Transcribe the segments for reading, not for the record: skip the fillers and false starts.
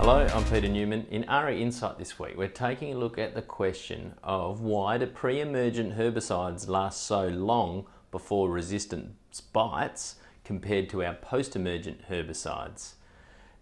Hello, I'm Peter Newman. In AHRI Insight this week, we're taking a look at the question of why do pre-emergent herbicides last so long before resistance bites compared to our post-emergent herbicides.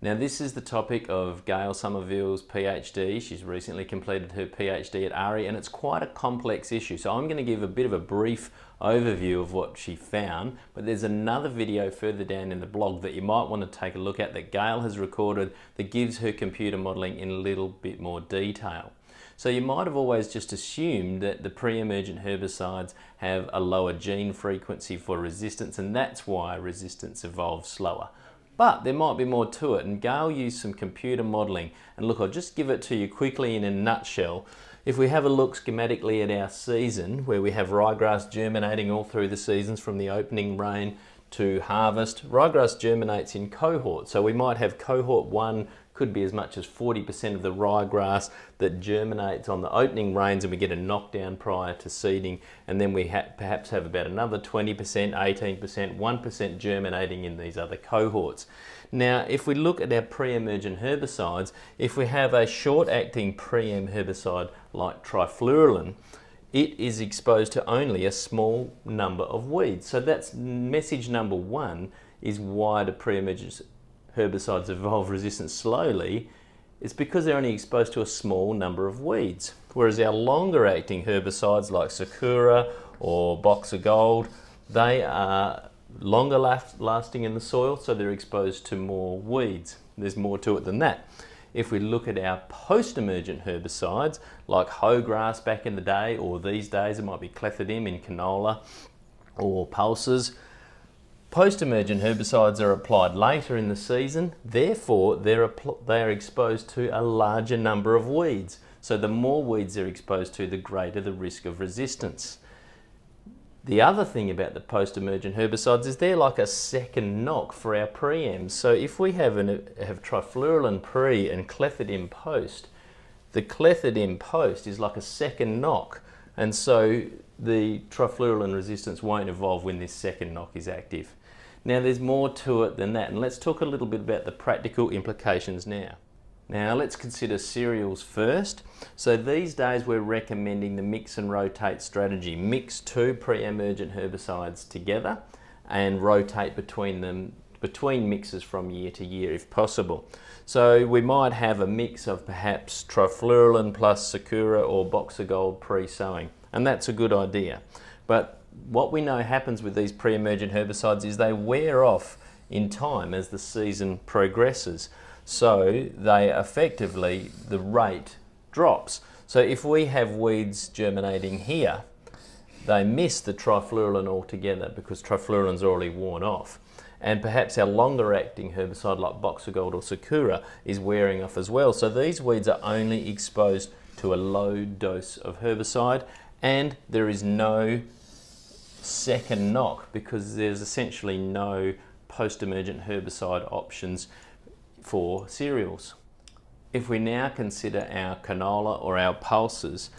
Now this is the topic of Gayle Somerville's PhD. She's recently completed her PhD at AHRI and it's quite a complex issue. So I'm going to give a bit of a brief overview of what she found, but there's another video further down in the blog that you might want to take a look at that Gayle has recorded that gives her computer modelling in a little bit more detail. So you might have always just assumed that the pre-emergent herbicides have a lower gene frequency for resistance and that's why resistance evolves slower. But there might be more to it, and Gayle used some computer modelling. And look, I'll just give it to you quickly in a nutshell. If we have a look schematically at our season, where we have ryegrass germinating all through the seasons from the opening rain to harvest, ryegrass germinates in cohorts. So we might have cohort 1 could be as much as 40% of the ryegrass that germinates on the opening rains and we get a knockdown prior to seeding, and then we perhaps have about another 20%, 18%, 1% germinating in these other cohorts. Now if we look at our pre-emergent herbicides, if we have a short-acting pre-em herbicide like trifluralin, it is exposed to only a small number of weeds. So that's message number one, is why the pre-emergent herbicides evolve resistance slowly. It's because they're only exposed to a small number of weeds. Whereas our longer acting herbicides like Sakura or Boxer Gold, they are longer lasting in the soil, so they're exposed to more weeds. There's more to it than that. If we look at our post-emergent herbicides like hoe grass back in the day, or these days it might be clethodim in canola or pulses, post-emergent herbicides are applied later in the season, therefore they are exposed to a larger number of weeds. So the more weeds they're exposed to, the greater the risk of resistance. The other thing about the post-emergent herbicides is they're like a second knock for our pre-ems. So if we have trifluralin pre and clethodim post, the clethodim post is like a second knock, and so the trifluralin resistance won't evolve when this second knock is active. Now there's more to it than that, and let's talk a little bit about the practical implications now. Now let's consider cereals first. So these days we're recommending the mix and rotate strategy. Mix 2 pre-emergent herbicides together and rotate between mixes from year to year if possible. So we might have a mix of perhaps trifluralin plus Sakura or Boxer Gold pre-sowing, and that's a good idea. But what we know happens with these pre-emergent herbicides is they wear off in time as the season progresses. So they effectively, the rate drops. So if we have weeds germinating here, they miss the trifluralin altogether because trifluralin's already worn off. And perhaps our longer acting herbicide like Boxer Gold or Sakura is wearing off as well. So these weeds are only exposed to a low dose of herbicide, and there is no second knock because there's essentially no post-emergent herbicide options for cereals. If we now consider our canola or our pulses,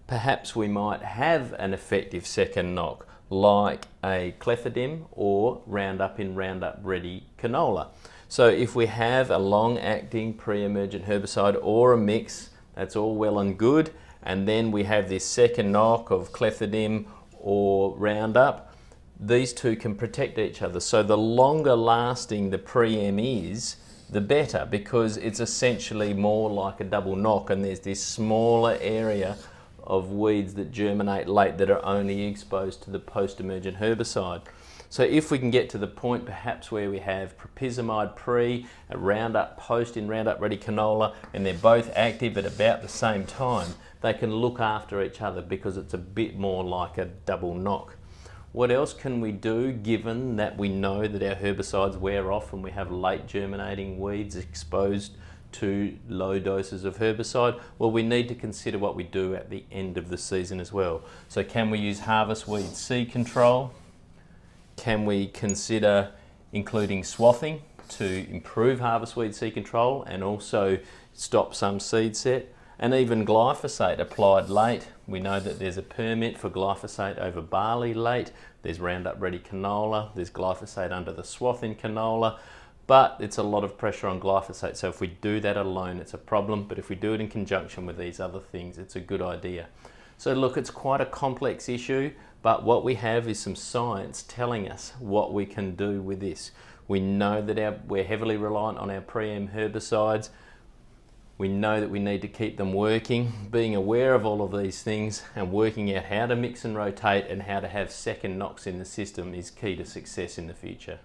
perhaps we might have an effective second knock like a clethodim or Roundup in Roundup Ready canola. So if we have a long-acting pre-emergent herbicide or a mix, that's all well and good, and then we have this second knock of clethodim or Roundup, these two can protect each other. So the longer lasting the pre-em is, the better, because it's essentially more like a double knock, and there's this smaller area of weeds that germinate late that are only exposed to the post-emergent herbicide. So if we can get to the point perhaps where we have propizamide pre, a Roundup post in Roundup Ready canola, and they're both active at about the same time, they can look after each other because it's a bit more like a double knock. What else can we do given that we know that our herbicides wear off and we have late germinating weeds exposed to low doses of herbicide? Well, we need to consider what we do at the end of the season as well. So can we use harvest weed seed control? Can we consider including swathing to improve harvest weed seed control and also stop some seed set? And even glyphosate applied late. We know that there's a permit for glyphosate over barley late. There's Roundup Ready canola. There's glyphosate under the swath in canola. but it's a lot of pressure on glyphosate. So if we do that alone, it's a problem, but if we do it in conjunction with these other things, it's a good idea. So look, it's quite a complex issue, but what we have is some science telling us what we can do with this. We know that we're heavily reliant on our pre-em herbicides. We know that we need to keep them working. Being aware of all of these things and working out how to mix and rotate and how to have second knocks in the system is key to success in the future.